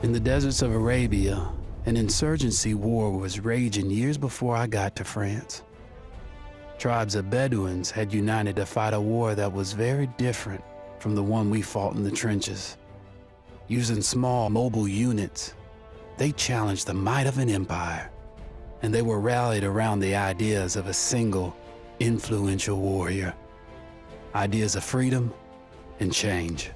In the deserts of Arabia, an insurgency war was raging years before I got to France. Tribes of Bedouins had united to fight a war that was very different from the one we fought in the trenches. Using small, mobile units, they challenged the might of an empire, and they were rallied around the ideas of a single, influential warrior. Ideas of freedom and change.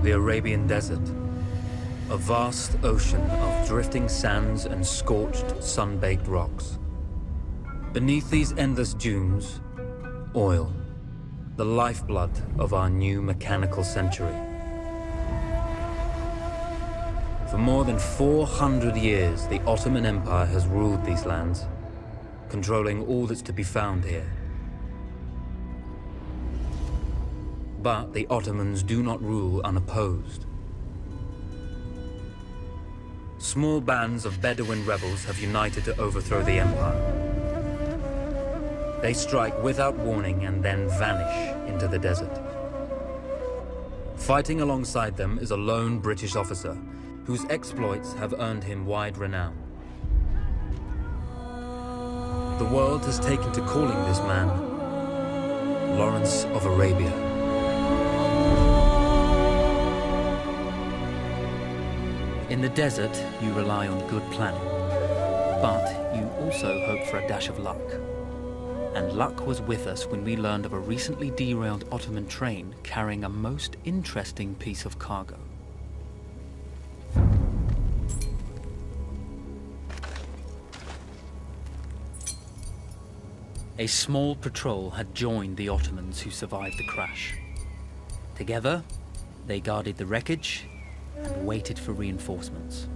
The Arabian Desert, a vast ocean of drifting sands and scorched, sun-baked rocks. Beneath these endless dunes, oil, the lifeblood of our new mechanical century. For more than 400 years, the Ottoman Empire has ruled these lands, controlling all that's to be found here. But the Ottomans do not rule unopposed. Small bands of Bedouin rebels have united to overthrow the empire. They strike without warning and then vanish into the desert. Fighting alongside them is a lone British officer whose exploits have earned him wide renown. The world has taken to calling this man Lawrence of Arabia. In the desert, you rely on good planning, but you also hope for a dash of luck. And luck was with us when we learned of a recently derailed Ottoman train carrying a most interesting piece of cargo. A small patrol had joined the Ottomans who survived the crash. Together, they guarded the wreckage and waited for reinforcements.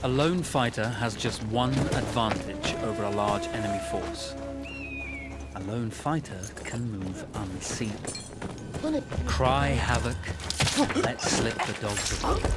A lone fighter has just one advantage over a large enemy force. A lone fighter can move unseen. Cry havoc, let slip the dogs of war.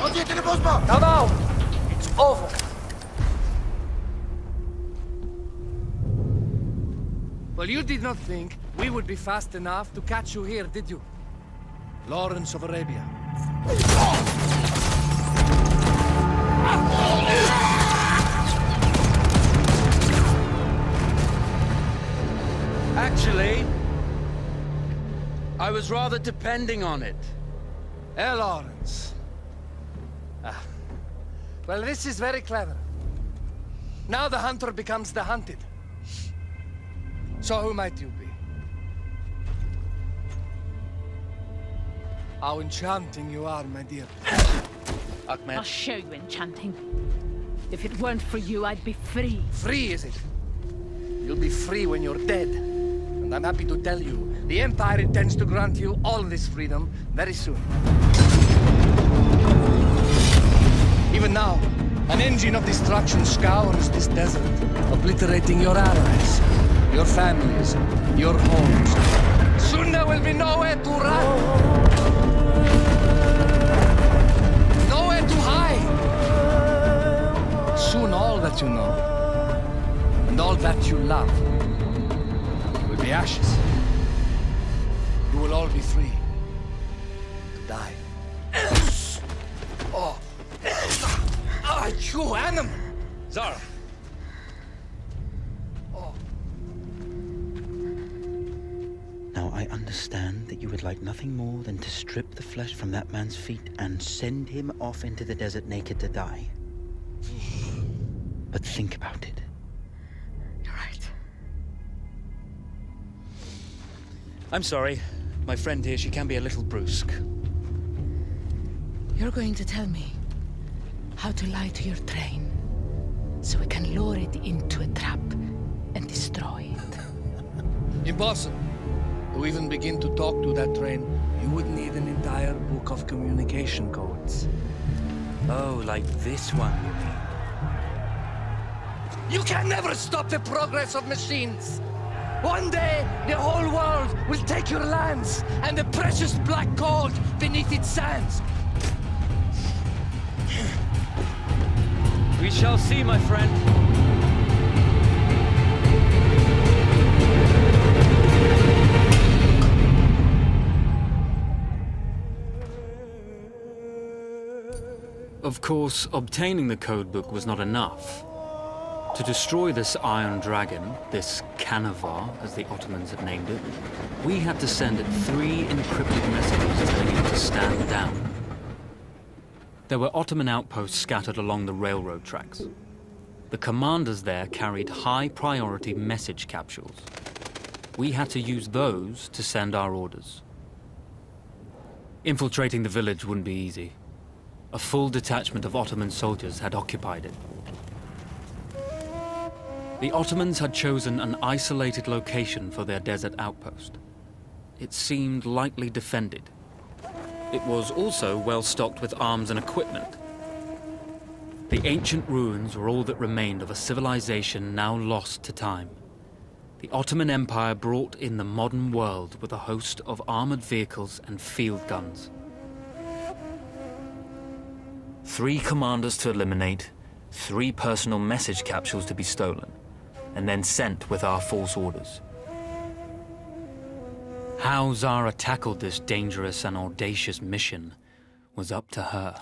Now, now! It's over! Well, you did not think we would be fast enough to catch you here, did you? Lawrence of Arabia. Actually, I was rather depending on it. Lawrence. Well, this is very clever. Now the hunter becomes the hunted. So who might you be? How enchanting you are, my dear. Ahmed. I'll show you enchanting. If it weren't for you, I'd be free. Free, is it? You'll be free when you're dead. And I'm happy to tell you, the Empire intends to grant you all this freedom very soon. Even now, an engine of destruction scours this desert, obliterating your allies, your families, your homes. Soon there will be nowhere to run. Nowhere to hide. Soon all that you know, and all that you love, will be ashes. You will all be free to die. Oh. Ah, you animal! Zara. Now, I understand that you would like nothing more than to strip the flesh from that man's feet and send him off into the desert naked to die. But think about it. You're right. I'm sorry. My friend here, she can be a little brusque. You're going to tell me how to lie to your train, so we can lure it into a trap and destroy it. Impossible. To even begin to talk to that train, you would need an entire book of communication codes. Oh, like this one, you mean? You can never stop the progress of machines. One day, the whole world will take your lands and the precious black gold beneath its sands. We shall see, my friend. Of course, obtaining the codebook was not enough. To destroy this Iron Dragon, this Canavar, as the Ottomans had named it, we had to send it 3 encrypted messages telling it to stand down. There were Ottoman outposts scattered along the railroad tracks. The commanders there carried high-priority message capsules. We had to use those to send our orders. Infiltrating the village wouldn't be easy. A full detachment of Ottoman soldiers had occupied it. The Ottomans had chosen an isolated location for their desert outpost. It seemed lightly defended. It was also well stocked with arms and equipment. The ancient ruins were all that remained of a civilization now lost to time. The Ottoman Empire brought in the modern world with a host of armored vehicles and field guns. 3 commanders to eliminate, 3 personal message capsules to be stolen, and then sent with our false orders. How Zara tackled this dangerous and audacious mission was up to her.